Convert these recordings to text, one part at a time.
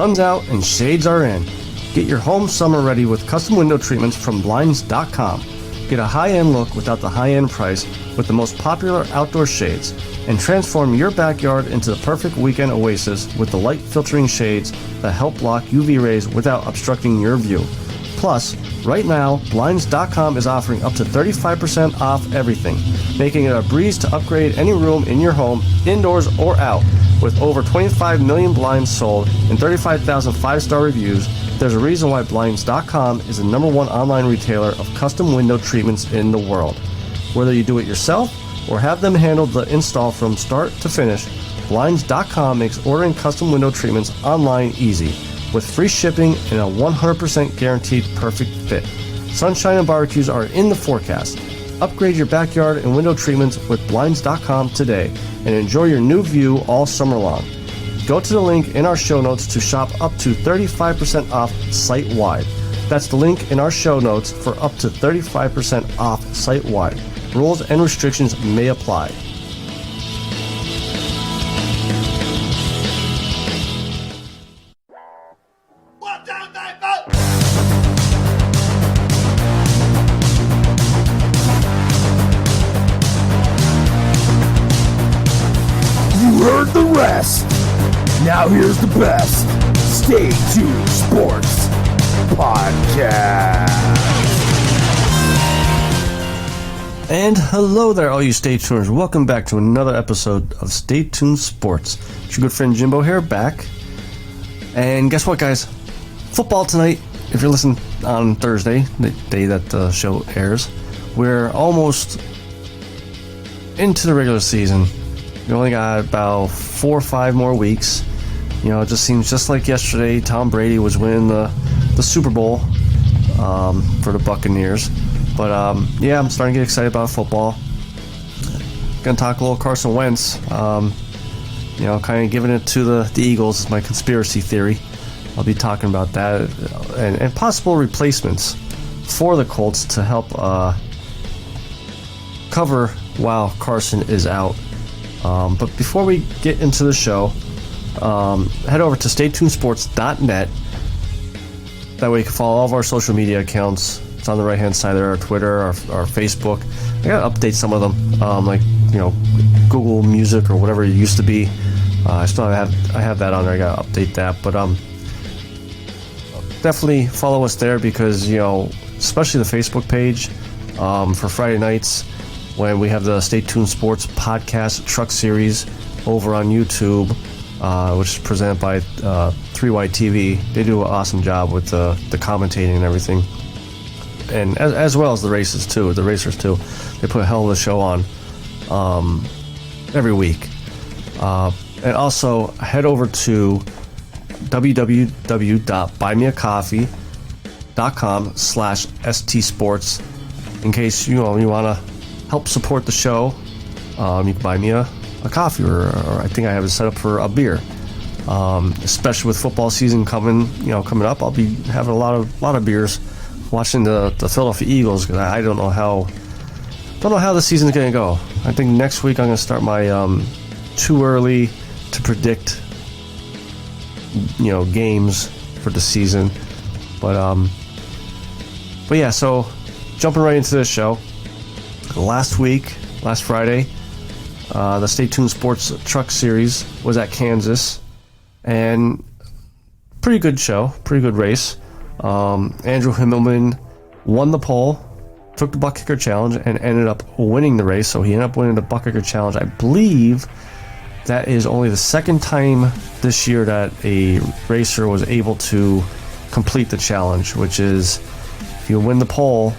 sun's out and shades are in. Get your home summer ready with custom window treatments from Blinds.com. Get a high-end look without the high-end price with the most popular outdoor shades, and transform your backyard into the perfect weekend oasis with the light filtering shades that help block UV rays without obstructing your view. Plus, right now, Blinds.com is offering up to 35% off everything, making it a breeze to upgrade any room in your home, indoors or out. With over 25 million blinds sold and 35,000 5-star reviews, there's a reason why Blinds.com is the #1 online retailer of custom window treatments in the world. Whether you do it yourself or have them handle the install from start to finish, Blinds.com makes ordering custom window treatments online easy, with free shipping and a 100% guaranteed perfect fit. Sunshine and barbecues are in the forecast. Upgrade your backyard and window treatments with Blinds.com today and enjoy your new view all summer long. Go to the link in our show notes to shop up to 35% off site-wide. That's the link in our show notes for up to 35% off site-wide. Rules and restrictions may apply. You heard the rest. Now here's the best. Stay Tuned Sports Podcast. And hello there, all you Stay Tuners. Welcome back to another episode of Stay Tuned Sports. It's your good friend Jimbo here, back. And guess what, guys? Football tonight. If you're listening on Thursday, the day that the show airs, we're almost into the regular season. We only got about 4 or 5 more weeks. You know, it just seems just like yesterday, Tom Brady was winning the Super Bowl for the Buccaneers. But, yeah, I'm starting to get excited about football. Gonna talk a little Carson Wentz. You know, kind of giving it to the Eagles is my conspiracy theory. I'll be talking about that and possible replacements for the Colts to help cover while Carson is out. But before we get into the show, head over to staytunesports.net. That way you can follow all of our social media accounts. It's on the right-hand side there, our Twitter, our Facebook. I gotta update some of them, like, you know, Google Music or whatever it used to be. I have that on there. I gotta update that. But definitely follow us there because, you know, especially the Facebook page for Friday nights when we have the Stay Tuned Sports Podcast Truck Series over on YouTube, which is presented by 3Y TV. They do an awesome job with the commentating and everything. And as well as the racers too. They put a hell of a show on every week. And also head over to www.buymeacoffee.com/stsports in case you want to help support the show. You can buy me a coffee, or I think I have it set up for a beer. Especially with football season coming up, I'll be having a lot of beers, watching the Philadelphia Eagles, because I don't know how the season's going to go. I think next week I'm going to start my too early to predict games for the season. But yeah, so jumping right into this show. Last Friday, the Stay Tuned Sports Truck Series was at Kansas, and pretty good show, pretty good race. Andrew Himmelman won the pole, took the butt kicker challenge, and ended up winning the race. So he ended up winning the butt kicker challenge. I believe that is only the second time this year that a racer was able to complete the challenge, which is if you win the pole,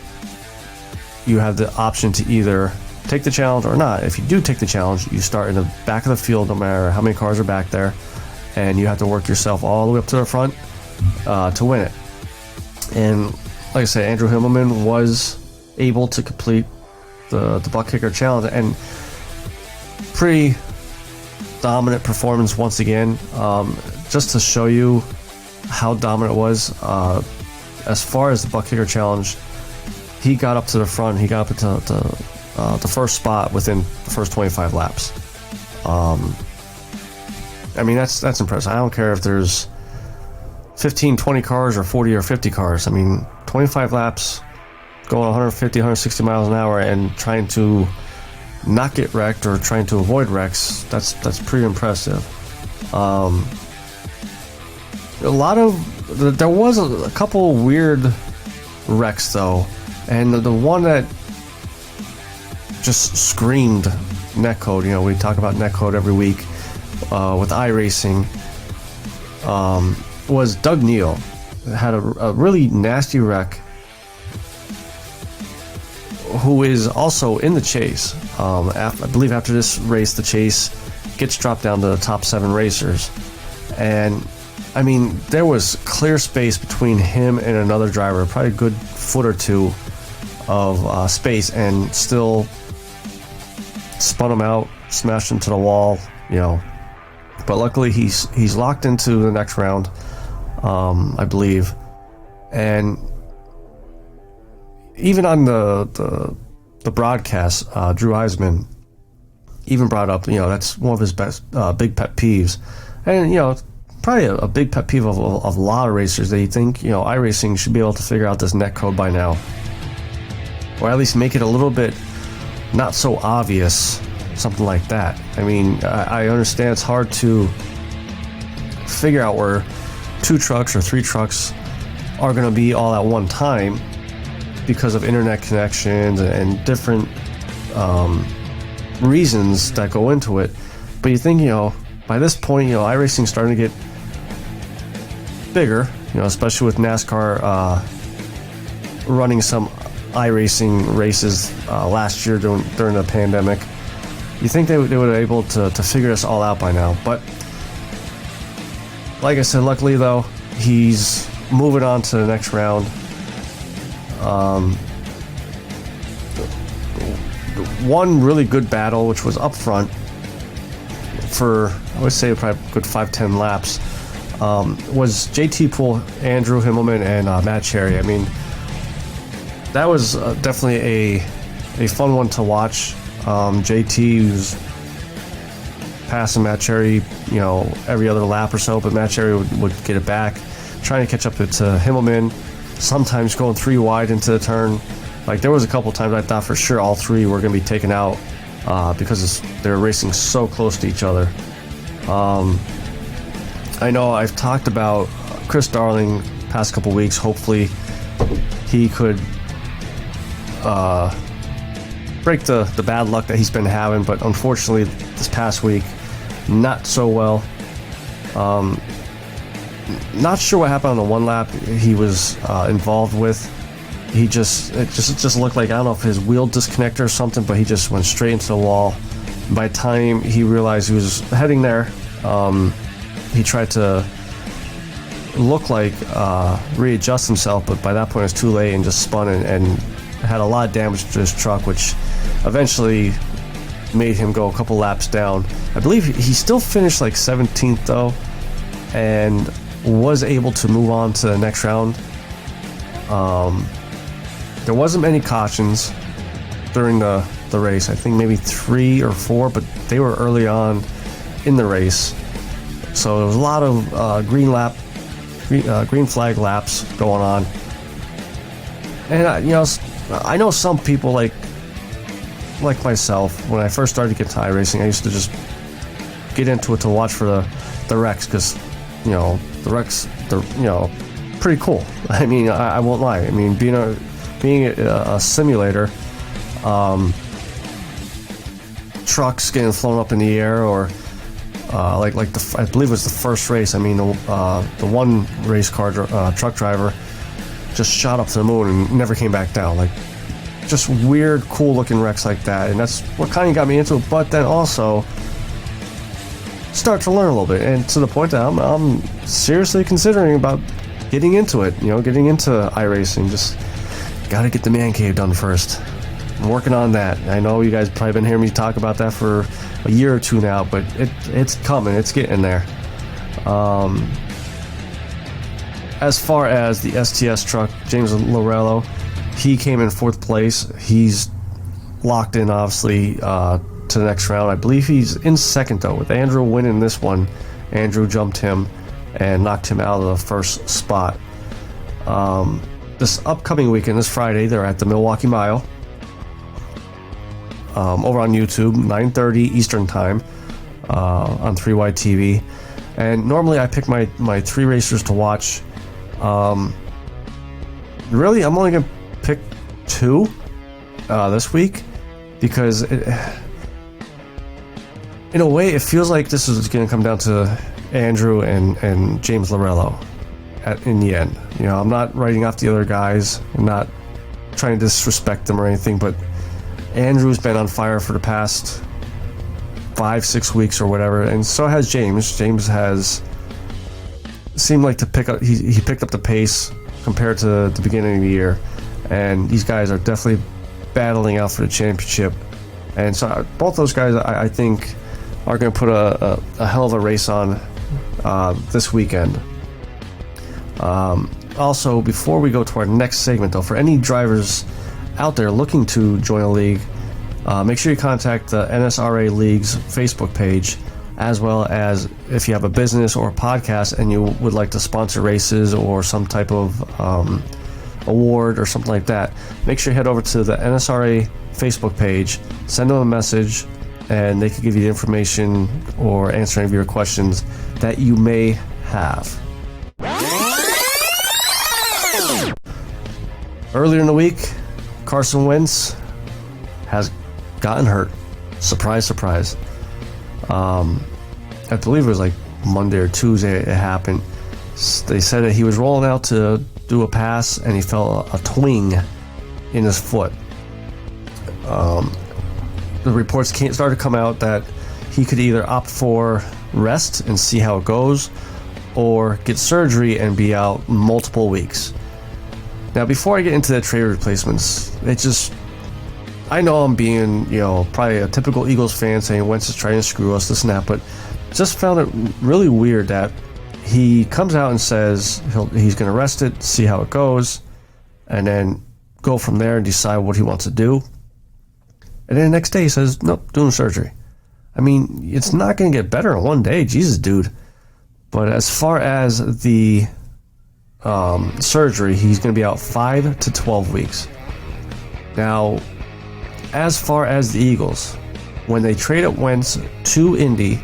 you have the option to either take the challenge or not. If you do take the challenge, you start in the back of the field no matter how many cars are back there, and you have to work yourself all the way up to the front to win it. And like I said, Andrew Himmelman was able to complete the butt kicker challenge, and pretty dominant performance once again. Just to show you how dominant it was, as far as the butt kicker challenge, he got up to the front. He got up to the first spot within the first 25 laps. I mean, that's impressive. I don't care if there's 15, 20 cars or 40 or 50 cars. I mean, 25 laps, going 150, 160 miles an hour and trying to not get wrecked or trying to avoid wrecks, that's pretty impressive. There was a couple weird wrecks though, and the one that just screamed netcode. We talk about netcode every week with iRacing. Was Doug Neal. Had a really nasty wreck, who is also in the chase. I believe after this race, the chase gets dropped down to the top 7 racers. And, I mean, there was clear space between him and another driver, probably a good foot or two of space, and still spun him out, smashed into the wall, But luckily, he's locked into the next round, I believe. And even on the broadcast, Drew Eisman even brought up, that's one of his best big pet peeves. And, probably a big pet peeve of a lot of racers. They think, iRacing should be able to figure out this netcode by now. Or at least make it a little bit not so obvious, something like that. I mean, I understand it's hard to figure out where 2 trucks or 3 trucks are going to be all at one time because of internet connections and different reasons that go into it. But you think, by this point, iRacing's starting to get bigger, especially with NASCAR running some iRacing races last year during the pandemic. You think they would be able to figure this all out by now. But like I said, luckily though, he's moving on to the next round. One really good battle, which was up front for, I would say, probably a good 5-10 laps, was JT Poole, Andrew Himmelman, and Matt Cherry. I mean, that was definitely a fun one to watch. JT was passing Matt Cherry, every other lap or so, but Matt Cherry would get it back, trying to catch up to Himmelman, sometimes going 3 wide into the turn. Like, there was a couple times I thought for sure all 3 were going to be taken out because they were racing so close to each other. I know I've talked about Chris Darling past couple weeks. Hopefully he could break the bad luck that he's been having, but unfortunately this past week, not so well. Not sure what happened on the one lap he was involved with. It just looked like, I don't know if his wheel disconnected or something, but he just went straight into the wall. By the time he realized he was heading there, he tried to look like readjust himself, but by that point it was too late and just spun and had a lot of damage to his truck, which eventually made him go a couple laps down. I believe he still finished like 17th though, and was able to move on to the next round. There wasn't many cautions during the race. I think maybe 3 or 4, but they were early on in the race. So there was a lot of green flag laps going on. And I know some people like myself. When I first started to get to iRacing, I used to just get into it to watch for the wrecks, because the wrecks, they're pretty cool. I mean, I won't lie. I mean, being a simulator, trucks getting flown up in the air, or I believe it was the first race. I mean, the one race car truck driver just shot up to the moon and never came back down. Like, just weird, cool looking wrecks like that, and that's what kind of got me into it. But then also start to learn a little bit, and to the point that I'm seriously considering about getting into it. Getting into iRacing. Just got to get the man cave done first. I'm working on that. I know you guys probably been hearing me talk about that for a year or two now, but it's coming. It's getting there. As far as the STS truck, James Lorello, he came in 4th place. He's locked in, obviously, to the next round. I believe he's in 2nd, though. With Andrew winning this one, Andrew jumped him. and knocked him out of the first spot. This upcoming weekend, this Friday, they're at the Milwaukee Mile over on YouTube, 9:30 Eastern Time on 3Y TV. And normally I pick my 3 racers to watch. Really, I'm only going to pick 2 this week because in a way it feels like this is going to come down to Andrew and James Lorello in the end. You know, I'm not writing off the other guys. I'm not trying to disrespect them or anything, but Andrew's been on fire for the past 5-6 weeks or whatever, and so has James. James has seemed like to pick up. He picked up the pace compared to the beginning of the year, and these guys are definitely battling out for the championship. And so both those guys, I think, are going to put a hell of a race on this weekend. Also, before we go to our next segment, though, for any drivers out there looking to join a league, make sure you contact the NSRA League's Facebook page, as well as if you have a business or a podcast and you would like to sponsor races or some type of award or something like that. Make sure you head over to the NSRA Facebook page, send them a message, and they can give you the information or answer any of your questions that you may have. Earlier in the week, Carson Wentz has gotten hurt. Surprise, surprise. I believe it was like Monday or Tuesday it happened. They said that he was rolling out to do a pass and he felt a twing in his foot. The reports started to come out that he could either opt for rest and see how it goes, or get surgery and be out multiple weeks. Now, before I get into the trade replacements, I know I'm being, probably a typical Eagles fan saying Wentz is trying to screw us, this and that, but just found it really weird that he comes out and says he's going to rest it, see how it goes, and then go from there and decide what he wants to do. And then the next day he says, nope, doing surgery. I mean, it's not going to get better in one day. Jesus, dude. But as far as the surgery, he's going to be out 5 to 12 weeks. Now, as far as the Eagles, when they traded Wentz to Indy,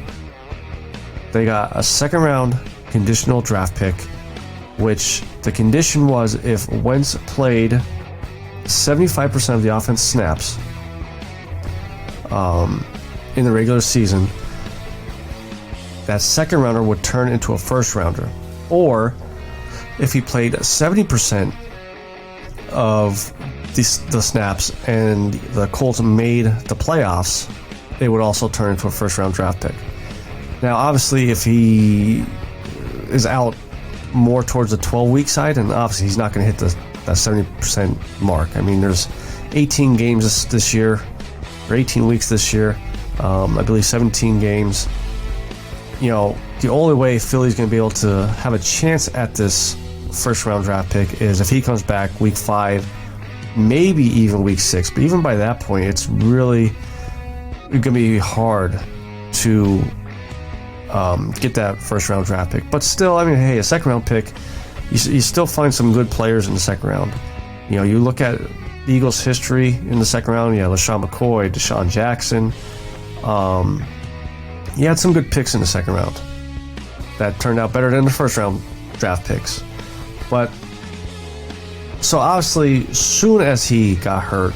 they got a second-round conditional draft pick, which the condition was if Wentz played 75% of the offense snaps in the regular season, that second rounder would turn into a first rounder. Or if he played 70% of the snaps and the Colts made the playoffs, they would also turn into a first round draft pick. Now, obviously, if he is out more towards the 12-week side, and obviously he's not going to hit that 70% mark. I mean, there's 18 games this year, or 18 weeks this year. I believe 17 games. The only way Philly's going to be able to have a chance at this first-round draft pick is if he comes back week 5, maybe even week 6. But even by that point, it's going to be hard to get that first-round draft pick. But still, I mean, hey, a second-round pick, you still find some good players in the second round. You look at the Eagles' history in the second round. LaShawn McCoy, Deshaun Jackson. You had some good picks in the second round that turned out better than the first-round draft picks. But so obviously, soon as he got hurt,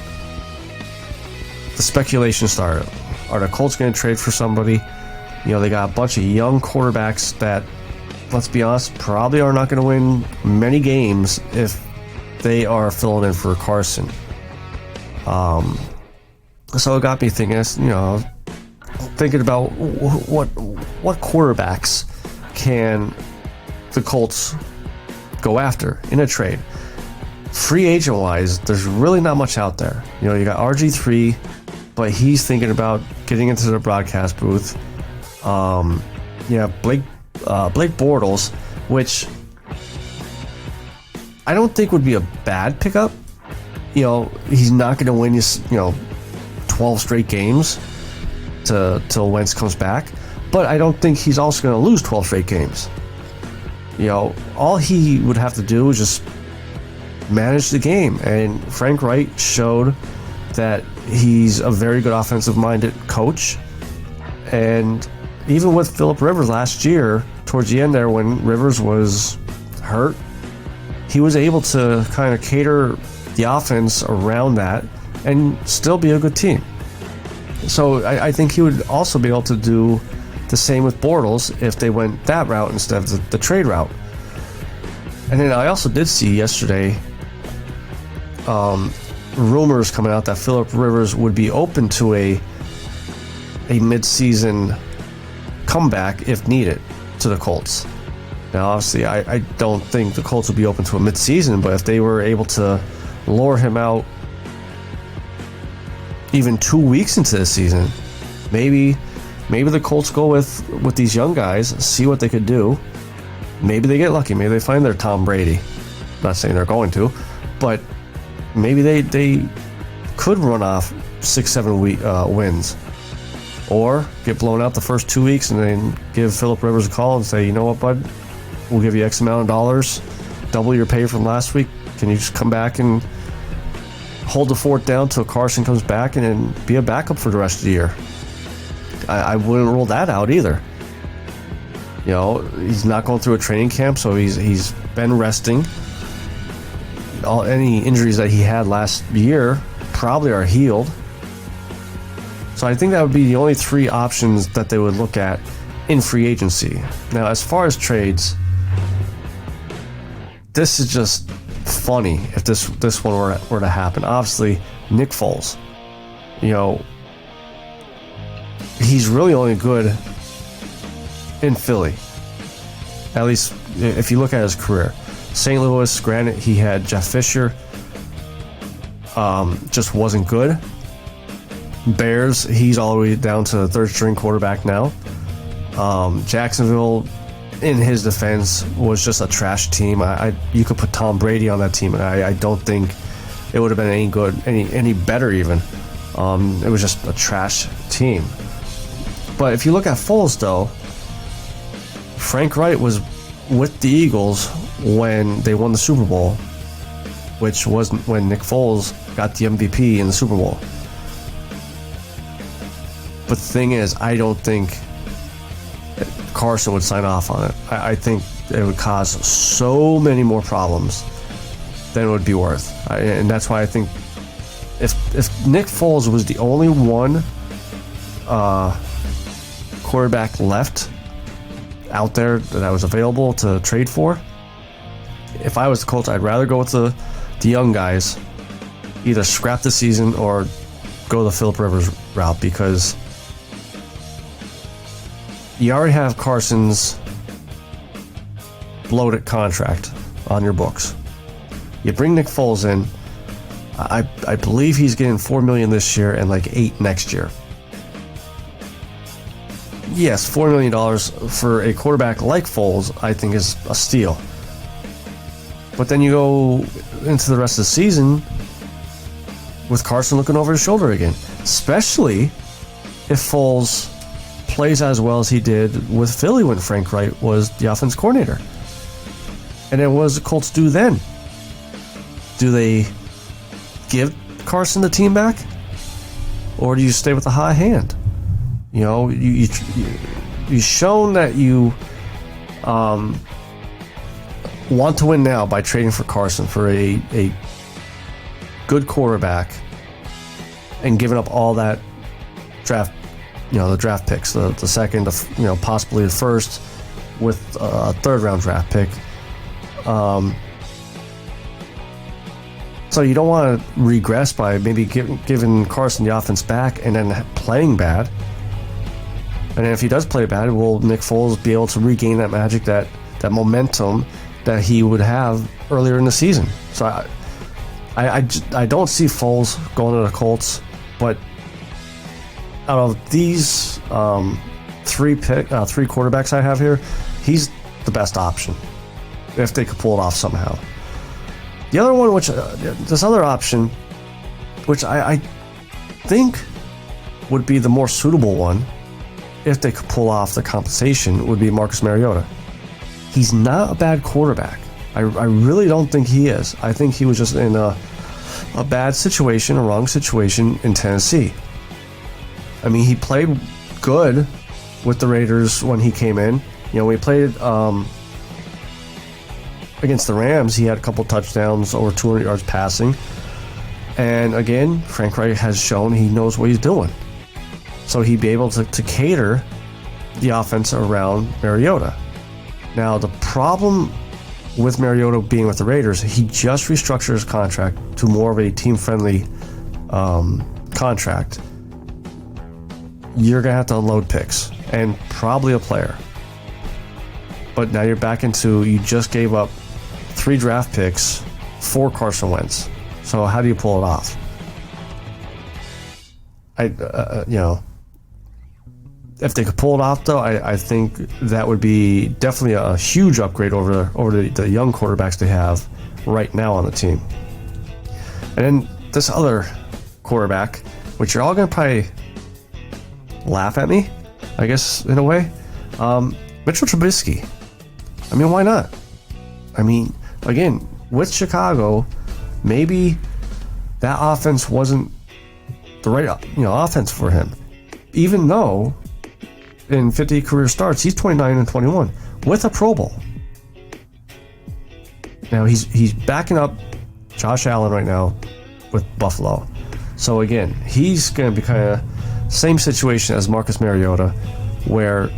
the speculation started. Are the Colts going to trade for somebody? They got a bunch of young quarterbacks that, let's be honest, probably are not going to win many games if they are filling in for Carson. So it got me thinking, thinking about what quarterbacks can the Colts go after in a trade. Free agent wise, there's really not much out there. You got RG3, but he's thinking about getting into the broadcast booth. Blake Bortles, which I don't think would be a bad pickup. He's not going to win you 12 straight games till Wentz comes back, but I don't think he's also going to lose 12 straight games. all he would have to do is just manage the game. And Frank Reich showed that he's a very good offensive-minded coach. And even with Phillip Rivers last year, towards the end there when Rivers was hurt, he was able to kind of cater the offense around that and still be a good team. So I think he would also be able to do the same with Bortles if they went that route instead of the trade route. And then I also did see yesterday rumors coming out that Phillip Rivers would be open to a mid-season comeback if needed to the Colts. Now, obviously, I don't think the Colts would be open to a mid-season, but if they were able to lure him out even 2 weeks into the season, maybe the Colts go with these young guys, see what they could do. Maybe they get lucky. Maybe they find their Tom Brady. I'm not saying they're going to, but maybe they could run off 6-7 wins. Or get blown out the first 2 weeks and then give Phillip Rivers a call and say, you know what, bud? We'll give you X amount of dollars, double your pay from last week. Can you just come back and hold the fort down till Carson comes back and then be a backup for the rest of the year? I wouldn't rule that out either. He's not going through a training camp, so he's been resting. Any injuries that he had last year probably are healed. So I think that would be the only three options that they would look at in free agency. Now, as far as trades, this is just funny if this one were to happen. Obviously, Nick Foles, he's really only good in Philly. At least if you look at his career. St. Louis, granted, he had Jeff Fisher, just wasn't good. Bears, he's all the way down to the third-string quarterback now. Jacksonville, in his defense, was just a trash team. You could put Tom Brady on that team, and I don't think it would have been any good, any better even. It was just a trash team. But if you look at Foles, though, Frank Reich was with the Eagles when they won the Super Bowl, which was when Nick Foles got the MVP in the Super Bowl. But the thing is, I don't think Carson would sign off on it. I think it would cause so many more problems than it would be worth. And that's why I think if Nick Foles was the only one quarterback left out there that was available to trade for, if I was the Colts, I'd rather go with the young guys, either scrap the season or go the Phillip Rivers route, because you already have Carson's bloated contract on your books. You bring Nick Foles in. I believe he's getting $4 million this year and like $8 million next year. Yes, $4 million for a quarterback like Foles, I think, is a steal. But then you go into the rest of the season with Carson looking over his shoulder again, especially if Foles plays as well as he did with Philly when Frank Reich was the offense coordinator. And then what does the Colts do then? Do they give Carson the team back? Or do you stay with the high hand? You've shown that you want to win now by trading for Carson for a good quarterback and giving up all that draft, the draft picks, the second, possibly the first, with a third-round draft pick. So you don't want to regress by maybe giving Carson the offense back and then playing bad. And then if he does play bad, will Nick Foles be able to regain that magic, that momentum that he would have earlier in the season? So I don't see Foles going to the Colts, but out of these three quarterbacks I have here, he's the best option if they could pull it off somehow. The other one, this other option, which I think would be the more suitable one if they could pull off the compensation, would be Marcus Mariota. he's not a bad quarterback. I really don't think he is. I think he was just in a bad situation, a wrong situation in Tennessee. I mean, he played good with the Raiders when he came in. You know, when he played against the Rams, he had a couple touchdowns, over 200 yards passing. And again, Frank Reich has shown he knows what he's doing. So he'd be able to cater the offense around Mariota. Now, the problem with Mariota being with the Raiders, he just restructured his contract to more of a team-friendly contract. You're going to have to unload picks and probably a player. But now you're back into, you just gave up 3 draft picks for Carson Wentz. So how do you pull it off? You know, if they could pull it off, though, I think that would be definitely a huge upgrade over the young quarterbacks they have right now on the team. And then this other quarterback, which you're all going to probably laugh at me, I guess, in a way, Mitchell Trubisky. I mean, why not? I mean, again, with Chicago, maybe that offense wasn't the right, offense for him. Even though in 50 career starts, he's 29-21 with a Pro Bowl. Now he's backing up Josh Allen right now with Buffalo. So again, he's going to be kind of same situation as Marcus Mariota, where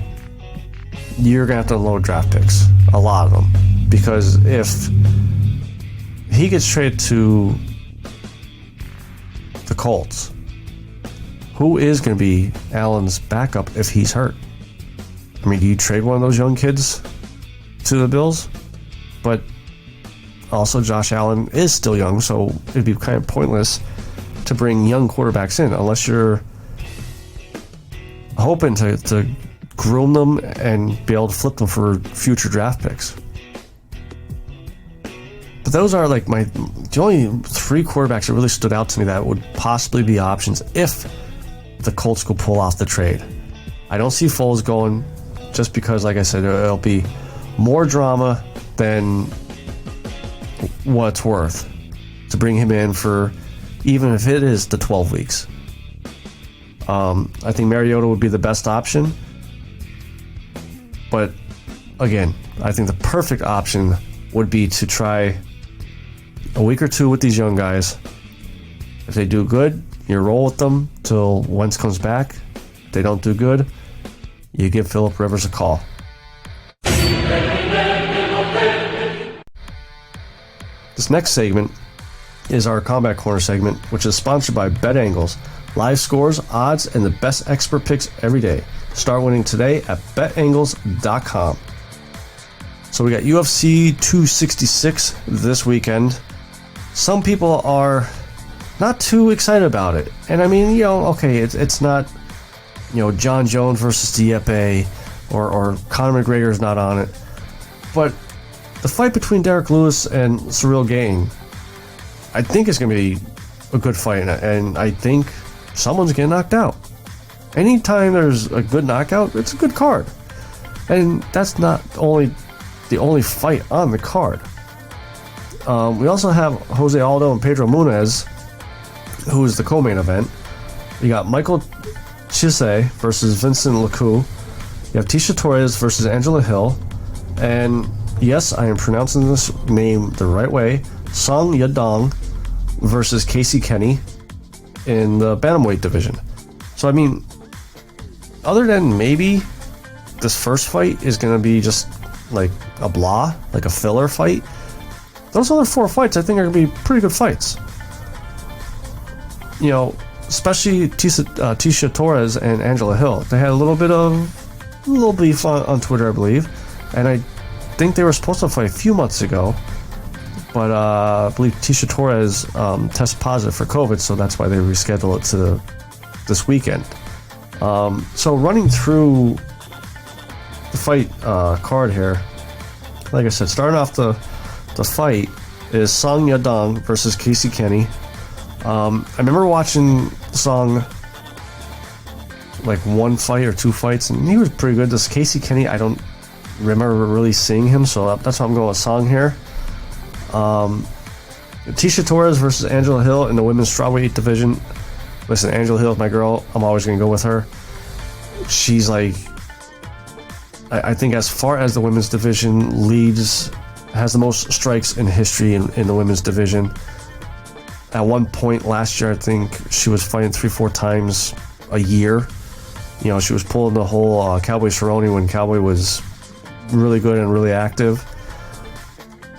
you're going to have to unload draft picks, a lot of them, because if he gets traded to the Colts, who is going to be Allen's backup if he's hurt? I mean, do you trade one of those young kids to the Bills? But also Josh Allen is still young, so it'd be kind of pointless to bring young quarterbacks in unless you're hoping to groom them and be able to flip them for future draft picks. But those are like the only 3 quarterbacks that really stood out to me that would possibly be options if the Colts could pull off the trade. I don't see Foles going, just because, like I said, it'll be more drama than what it's worth to bring him in for, even if it is the 12 weeks. I think Mariota would be the best option. But again, I think the perfect option would be to try a week or 2 with these young guys. If they do good, you roll with them till Wentz comes back. If they don't do good, you give Phillip Rivers a call. This next segment is our Combat Corner segment, which is sponsored by BetAngles. Live scores, odds, and the best expert picks every day. Start winning today at betangles.com. So we got UFC 266 this weekend. Some people are not too excited about it. And I mean, okay, it's not, John Jones versus Dieppe or Conor McGregor's not on it. But the fight between Derek Lewis and Cyril Gane, I think is going to be a good fight. And I think someone's getting knocked out. Anytime there's a good knockout, it's a good card. And that's not the only fight on the card. We also have Jose Aldo and Pedro Munez, who is the co-main event. You got Michael Chiesa versus Vincent Lecou. You have Tisha Torres versus Angela Hill. And yes, I am pronouncing this name the right way. Song Yadong versus Casey Kenny in the bantamweight division. So, I mean, other than maybe this first fight is going to be just like a blah, like a filler fight, those other 4 fights I think are going to be pretty good fights. Especially Tisha Torres and Angela Hill. They had a little beef on Twitter, I believe, and I think they were supposed to fight a few months ago, but I believe Tisha Torres tested positive for COVID, so that's why they rescheduled it to this weekend. So running through the fight card here, like I said, starting off the fight is Song Yadong versus Casey Kenny. I remember watching Song like 1 fight or 2 fights, and he was pretty good. This Casey Kenny, I don't remember really seeing him, so that's why I'm going with Song here. Tisha Torres versus Angela Hill in the women's strawweight division. Listen, Angela Hill is my girl. I'm always going to go with her. She's like, I think as far as the women's division has the most strikes in history in the women's division. At one point last year, I think she was fighting 3-4 times a year. You know, she was pulling the whole Cowboy Cerrone when Cowboy was really good and really active.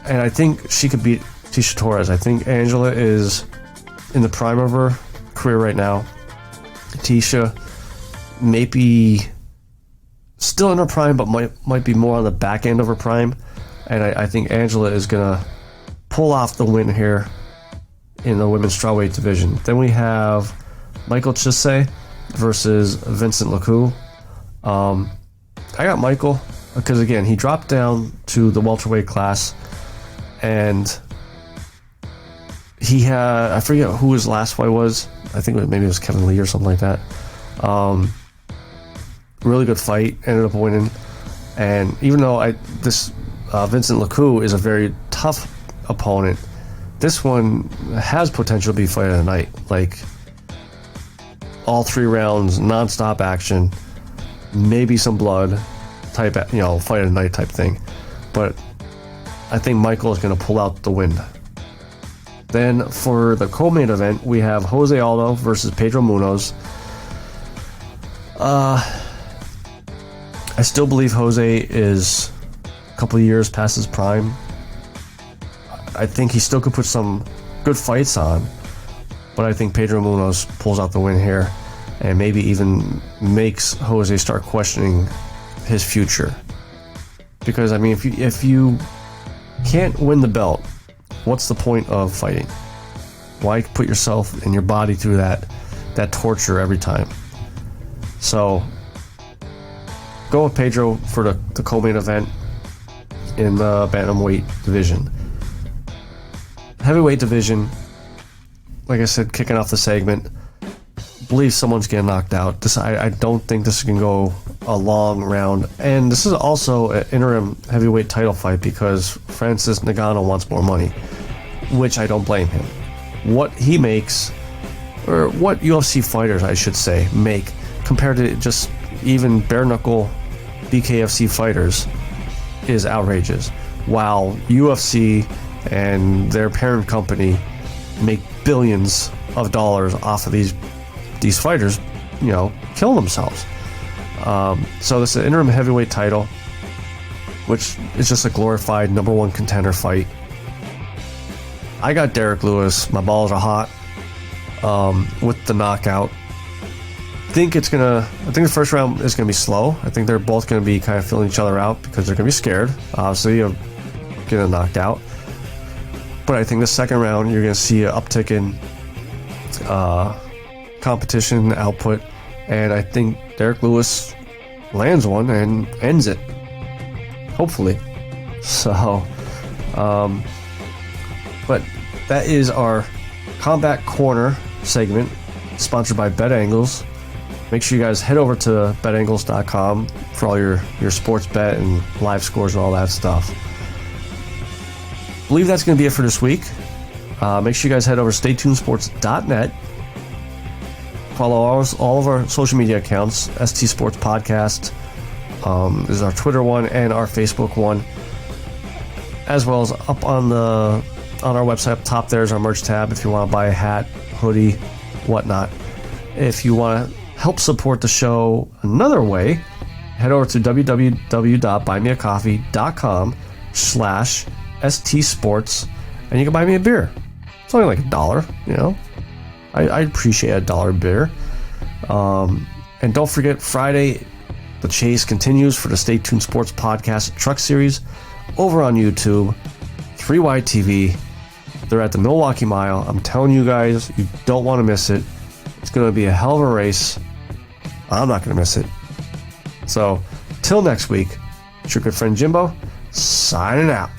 And I think she could beat Tisha Torres. I think Angela is in the prime of her career right now. Tisha may be still in her prime, but might be more on the back end of her prime. And I think Angela is going to pull off the win here in the women's strawweight division. Then we have Michael Chisay versus Vincent Lecou. I got Michael because, again, he dropped down to the welterweight class, and he had, I forget who his last fight was. I think maybe it was Kevin Lee or something like that. Really good fight, ended up winning. And even though Vincent Lecou is a very tough opponent, this one has potential to be fight of the night. Like, all 3 rounds, non-stop action, maybe some blood type, fight of the night type thing. But I think Michael is going to pull out the win. Then for the co-main event, we have Jose Aldo versus Pedro Munoz. I still believe Jose is a couple of years past his prime. I think he still could put some good fights on, but I think Pedro Munoz pulls out the win here and maybe even makes Jose start questioning his future. Because, I mean, if you can't win the belt, what's the point of fighting? Why put yourself and your body through that torture every time? So, go with Pedro for the co-main event in the bantamweight division. Heavyweight division, like I said, kicking off the segment, believe someone's getting knocked out. I don't think this can go a long round. And this is also an interim heavyweight title fight because Francis Ngannou wants more money, which I don't blame him. What he makes, or what UFC fighters, I should say, make compared to just even bare-knuckle BKFC fighters is outrageous. While UFC and their parent company make billions of dollars off of these fighters, kill themselves. So this is an interim heavyweight title, which is just a glorified number 1 contender fight. I got Derek Lewis. My balls are hot with the knockout. I think the first round is going to be slow. I think they're both going to be kind of filling each other out because they're going to be scared, obviously, of getting knocked out. But I think the second round, you're going to see an uptick in competition output, and I think Derek Lewis lands one and ends it. Hopefully. So, but that is our Combat Corner segment, sponsored by BetAngles. Make sure you guys head over to betangles.com for all your sports bet and live scores and all that stuff. I believe that's going to be it for this week. Make sure you guys head over to staytunesports.net. Follow all of our social media accounts. ST Sports Podcast is our Twitter one and our Facebook one, as well as up on our website up top. There's our merch tab if you want to buy a hat, hoodie, whatnot. If you want to help support the show another way, head over to www.buymeacoffee.com/ST Sports, and you can buy me a beer. It's only like $1, I appreciate $1 beer. And don't forget, Friday, the chase continues for the Stay Tuned Sports Podcast Truck Series over on YouTube, 3Y TV. They're at the Milwaukee Mile. I'm telling you guys, you don't want to miss it. It's going to be a hell of a race. I'm not going to miss it. So, till next week, it's your good friend Jimbo, signing out.